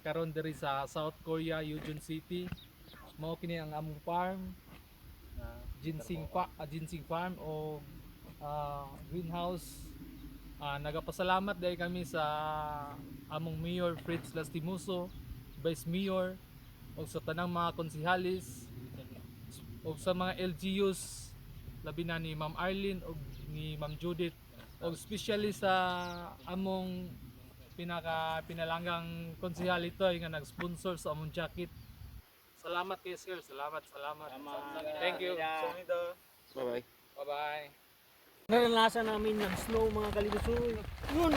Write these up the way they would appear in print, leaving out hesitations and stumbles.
karon diri sa South Korea, Yujin City. Mao kini ang among farm, ginseng farm o greenhouse. Nagapasalamat dahil kami sa among Mayor Fritz Lastimoso, Vice Mayor, o sa tanang mga konsihalis, o sa mga LGUs, labi na ni Ma'am Arlene o ni Ma'am Judith, o especially sa among pinalanggang konsihal ito nga nag-sponsor sa among jacket. Salamat kayo sir, salamat. Thank you. Bye bye. Bye bye. Naranasan namin ng snow mga kalibutsuroy. Yun!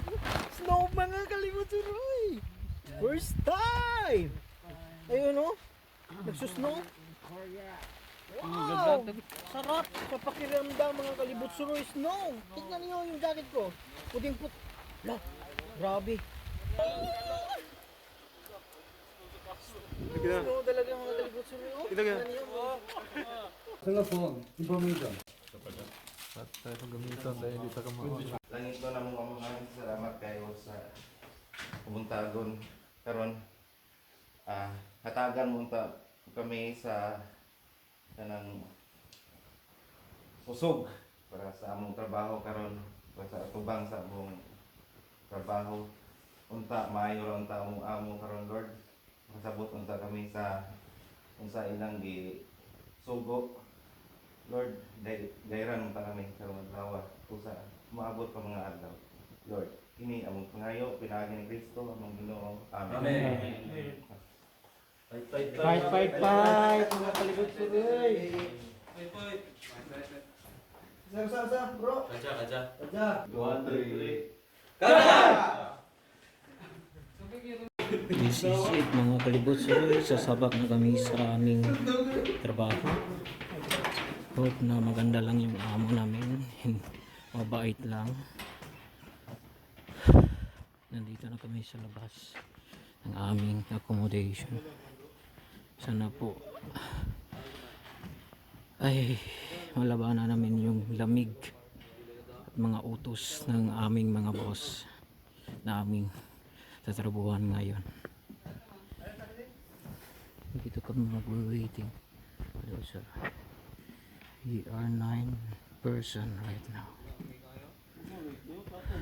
Snow mga kalibutsuroy! First time! Ayun o! Nagsusnow! Wow! Sarap sa pakiramdam mga kalibutsuroy. Snow! Tignan niyo yung jacket ko. Puting put. Lah! Grabe! Snow talaga mga kalibutsuroy. Oh, tignan niyo. Telephone information. At tayo gamitan dahil dito ka mga Langit ko na mga salamat kayo sa pumuntagon karon. Hatagan mo kami sa kanang usog para sa among trabaho karon, para sa atubang sa among trabaho. Unta maayo lang ta among amo karon Lord. Masabot unta kami sa unsa ilang gi sugo. Lord, gayran mo kami sa mga adlaw usa maabot pa mga adlaw. Lord, kini among pangayo pinaagi ni Kristo among Ginoo. Amen. Fight! Mga kalibutsuroy! Sir, bro! Aja! 1, 3. This is it mga kalibutsuroy. Sasabak na kami sa aming trabaho. Hope na maganda lang yung amo namin. Mabait lang. Nandito na kami sa labas ng aming accommodation. Sana po ay malabanan namin yung lamig at mga utos ng aming mga boss na aming tatrabuhan ngayon. Dito kami mag-waiting. Hello sir. We are 9 person right now.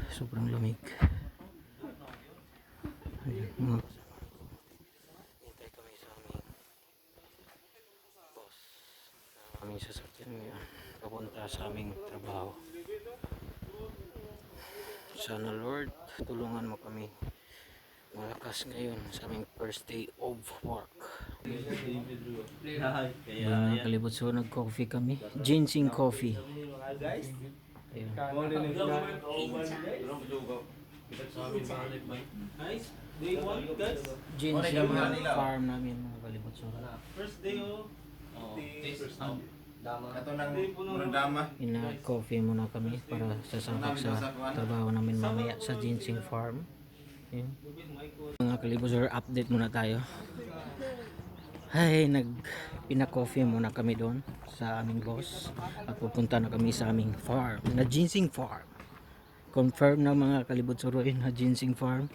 Sobrang lamig. Ayun, mga hintay kami sa aming boss na aming sasakyan ngayon papunta sa aming trabaho. Sana Lord tulungan mo kami malakas ngayon sa aming first day of work. Mga kalibutso, nag-coffee kami. Ginseng coffee. Ayun. Ginseng farm namin mga kalibutso. First day oh. Ato nang dama. Ina-coffee muna kami para sasabak sa trabaho namin mamaya sa ginseng farm. Ayun. Mga kalibutso, update muna tayo. Ay, pina-coffee muna kami doon sa aming boss at pupunta na kami sa aming farm na ginseng farm. Confirm na mga kalibutsuroy na ginseng farm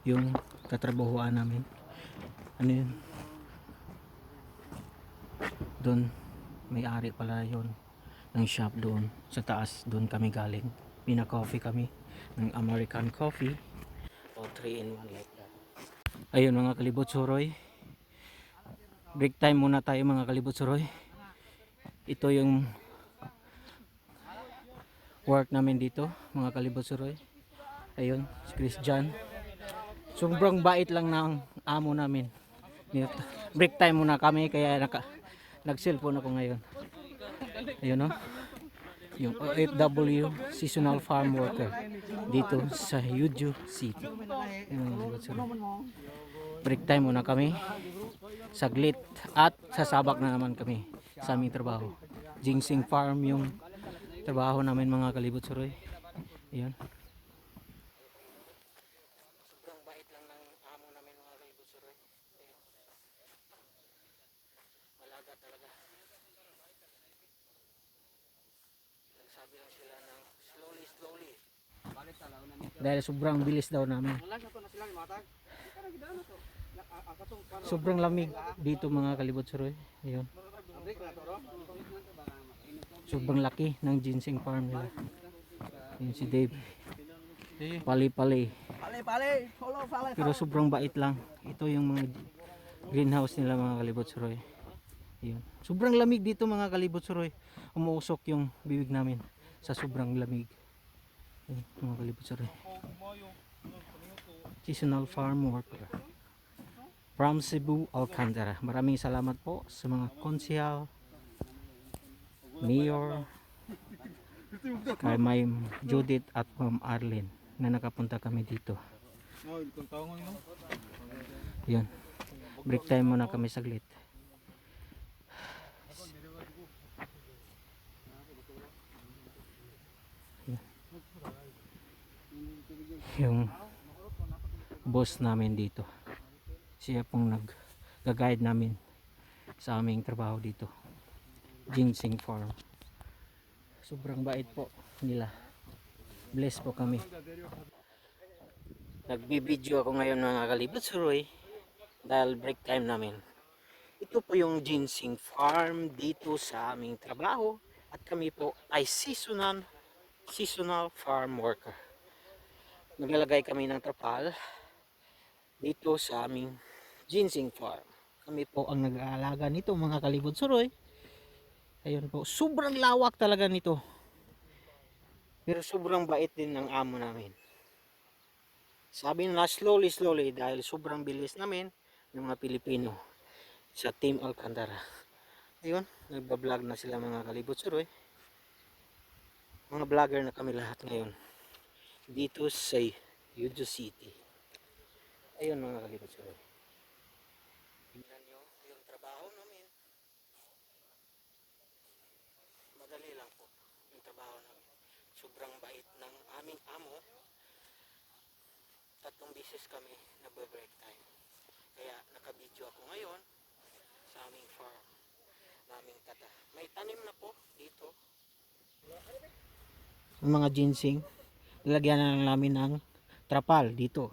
yung katrabahuan namin. Ano yun? Doon may-ari pala yun ng shop doon sa taas. Doon kami galing. Pina-coffee kami ng American coffee o 3-in-1 like that. Ayun mga kalibutsuroy, break time muna tayo mga kalibutsuroy. Ito yung work namin dito mga kalibutsuroy. Ayun, si Christian. Sobrang bait lang ng amo namin. Break time muna kami kaya nag-cellphone ako ngayon. Ayun o. Yung OFW seasonal farm worker dito sa Yujin City. Break time muna kami. Saglit at sasabak na naman kami sa aming trabaho. Ginseng farm yung trabaho namin mga kalibutsuroy. Ayan. Sobrang bait lang ng amo namin mga kalibutsuroy. Ayan. Malaga talaga. Nagsabi lang sila ng slowly. Dahil sobrang bilis daw namin. Sobrang lamig dito mga kalibot suroy. Ayun. Sobrang laki ng ginseng farm nila. Yun si Dave. Pali-pali. Pero sobrang bait lang. Ito yung mga greenhouse nila mga kalibot suroy. Ayun. Sobrang lamig dito mga kalibot suroy. Umuusok yung bibig namin sa sobrang lamig. Ayun, mga kalibot suroy. Seasonal farm worker from Cebu, Alcantara. Maraming salamat po sa mga konsehal, mayor, kay Ma'am Judith at Ma'am Arlene na nakapunta kami dito. Yun. Break time muna kami saglit. Yun. Yung boss namin dito. Siya pong nag-guide namin sa aming trabaho dito. Ginseng farm. Sobrang bait po nila. Bless po kami. Nagbibideo ako ngayon mga kalibot suroy dahil break time namin. Ito po yung ginseng farm dito sa aming trabaho at kami po ay seasonal farm worker. Naglalagay kami ng trapal dito sa aming ginseng farm. Kami po ang nag-aalaga nito mga kalibot suroy. Ayun po, sobrang lawak talaga nito. Pero sobrang bait din ng amo namin. Sabi na slowly dahil sobrang bilis namin ng mga Pilipino sa Team Alcantara. Ayun, nagbablog na sila mga kalibot suroy. Mga vlogger na kami lahat ngayon dito sa Yudo City. Ayun mga kalibot suroy. Tingnan nyo yung trabaho namin. Madali lang po yung trabaho namin. Sobrang bait ng aming amo. 3 beses kami nagbe-break time. Kaya nakabidyo ako ngayon sa aming farm naming tata. May tanim na po dito. Ang mga ginseng, lalagyan na lang namin ng trapal dito.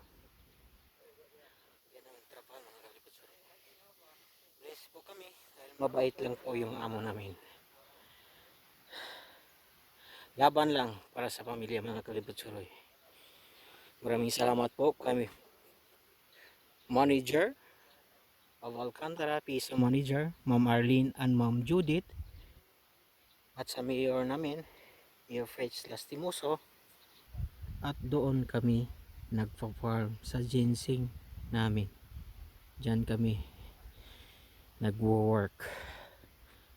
Yan ang trapal mga kalibot suroy. Bless po kami dahil mabait lang po yung amo namin. Laban lang para sa pamilya mga kalibot suroy. Maraming salamat po kami manager of Alcantara, PSO manager, Ma'am Arlene and Ma'am Judith, at sa mayor namin, Mayor Fritz Lastimoso. At doon kami nagpa-farm sa ginseng namin. Diyan kami nagwo-work.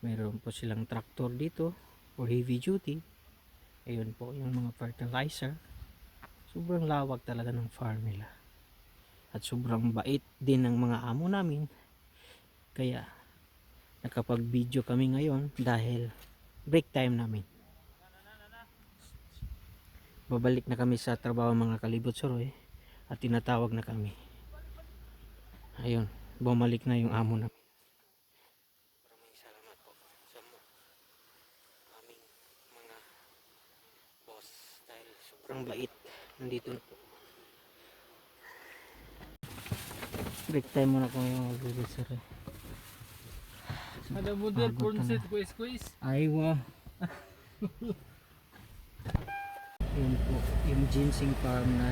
Mayroon po silang tractor dito for heavy duty. Ayun po yung mga fertilizer. Sobrang lawak talaga ng farm nila. At sobrang bait din ng mga amo namin. Kaya nakapag-video kami ngayon dahil break time namin. Babalik na kami sa trabaho mga kalibot suroy at tinatawag na kami. Ayun, bumalik na yung amo namin. Maraming salamat po sa aming mga boss dahil sobrang bait. Nandito na po. Break time muna kami mga kalibot suroy. Ada model cornset quiz. Aywa. Yun po, yung ginseng farm na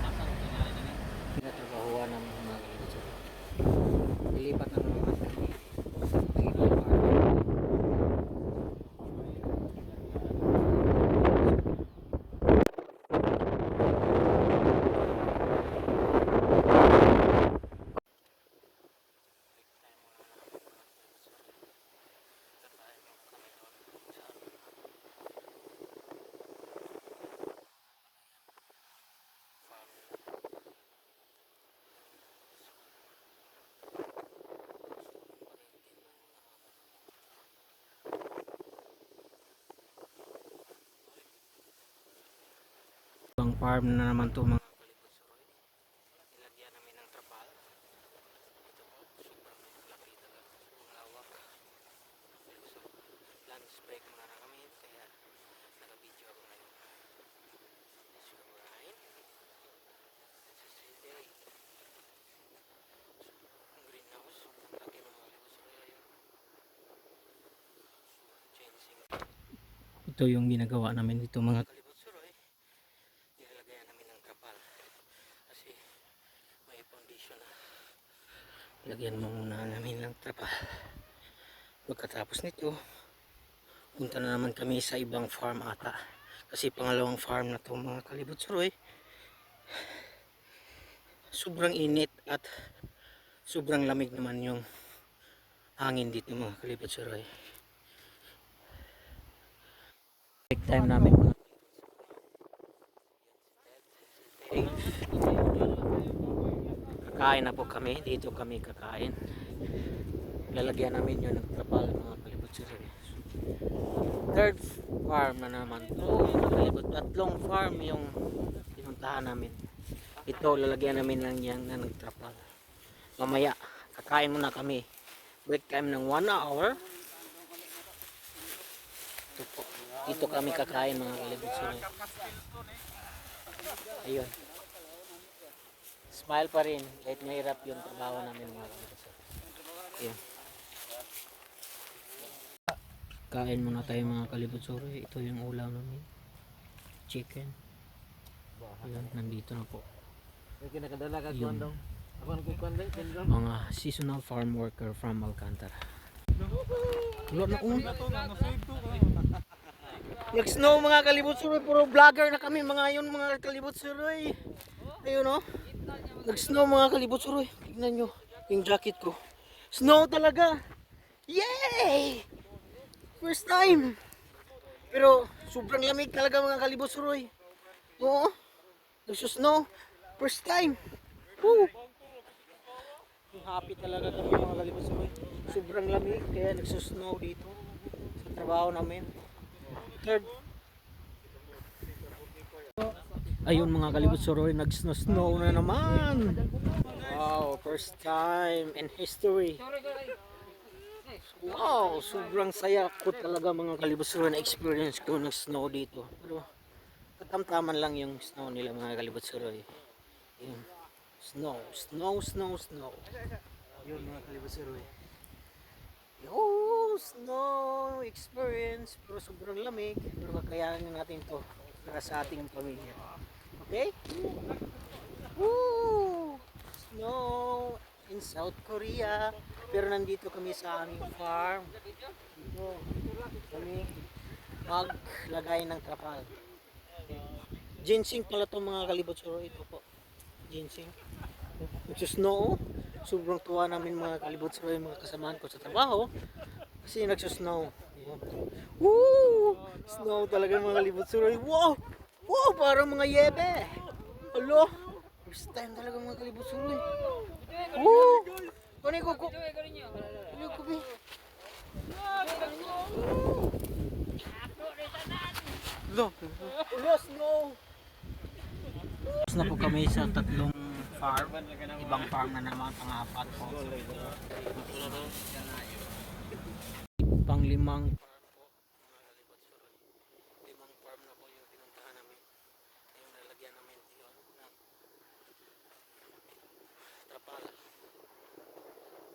pinatrabahuan ng mga kalibot suroy. Lilipat na naman kami. Nag-ibang farm. Ibang farm na naman to mga kalibot suroy. Nilagyan namin ng trapal. Ito po, sobrang laki talaga. Sobrang lawak. So, lunch break muna na kami kaya naka-video ako ngayon. So, right. This is the day. Ang green na Ito yung ginagawa namin dito mga kalibot-suroy. Nilalagayan namin ng trapal. Kasi may foundation na. Lagyan mo muna namin ng trapal. Pagkatapos nito, punta na naman kami sa ibang farm ata. Kasi pangalawang farm na to mga kalibot-suroy. Sobrang init at sobrang lamig naman yung hangin dito mga kalibot-suroy. Break time namin mga kakain na po kami. Dito kami kakain. Lalagyan namin yun ng trapal mga kalibot-suroy. Third farm na naman to mga kalibot. Tatlong farm yung pinuntahan namin. Ito lalagyan namin lang yan na ng trapal. Mamaya kakain muna kami. Break time ng 1 hour. Ito po. Dito kami kakain mga kalibot-suroy. Ayun. Smile pa rin. Kahit mahirap yung trabaho namin mga kalibot-suroy. Ayun. Kain muna tayo mga kalibot-suroy. Ito yung ulam namin. Chicken. Ayun, nandito na po. Yung mga seasonal farm worker from Alcantara. Wala na kung nag-snow mga kalibot-suroy. Puro vlogger na kami mga yun mga kalibot-suroy. Ayun o. Nag-snow mga kalibot-suroy. Tignan nyo yung jacket ko. Snow talaga. Yay! First time. Pero sobrang lamig talaga mga kalibot-suroy. Oo. Nagsusnow. First time. Woo! Happy talaga kami mga kalibot-suroy. Sobrang lamig kaya nagsusnow dito sa trabaho namin. Third. Ayun mga kalibot-suroy, nag-snow na naman. Wow, first time in history. Wow, sobrang saya ko talaga mga kalibot-suroy na experience ko ng snow dito. Pero katamtaman lang yung snow nila mga kalibot-suroy. Yun. Snow, snow, snow, snow. Yun mga kalibot-suroy. Yo, snow experience. Pero sobrang lamig. Pero kakayanin natin to para sa ating pamilya. Okay? Woo! Snow in South Korea. Pero nandito kami sa aming farm. Dito kami maglagay ng trapal. Ginseng pala itong mga kalibot-suroy. Ito po. Ginseng. Nagsusnow. Sobrang tuwa namin mga kalibot-suroy, mga kasamahan ko sa trabaho. Kasi nagsusnow. Woo! Snow talaga mga kalibot-suroy. Wow! Wow! Parang mga yebe. Alo! First time talaga mga kalibot-suroy. Woo! Kunin ko ko. Kunin ko bi. Lo. Lo snow. Tapos na po kami sa tatlong farm. Ibang farm na naman, pang-apat po. Pang-limang farm po. Mga kalibot-suroy. 5 farm na po yung pinuntahan namin. Yung nalagyan namin yun ng trapal.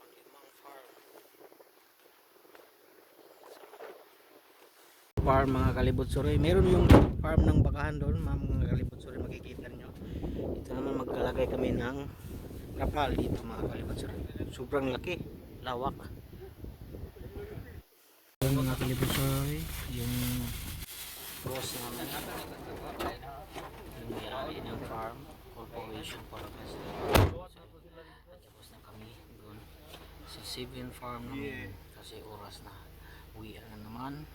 Pang-limang farm. Farm mga kalibot-suroy. Meron yung farm ng bakahan doon, mga kalibot-suroy, makikita nyo. Ito naman maglalagay kami ng trapal dito mga kalibot-suroy. Sobrang laki, lawak. Yung mga kalibot-suroy, yung boss namin, yung may-ari ng farm, Corporation for tapos na kami doon sa Sibian Farm namin kasi oras na uwian na naman.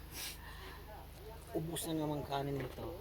Ubus na naman kanin nito.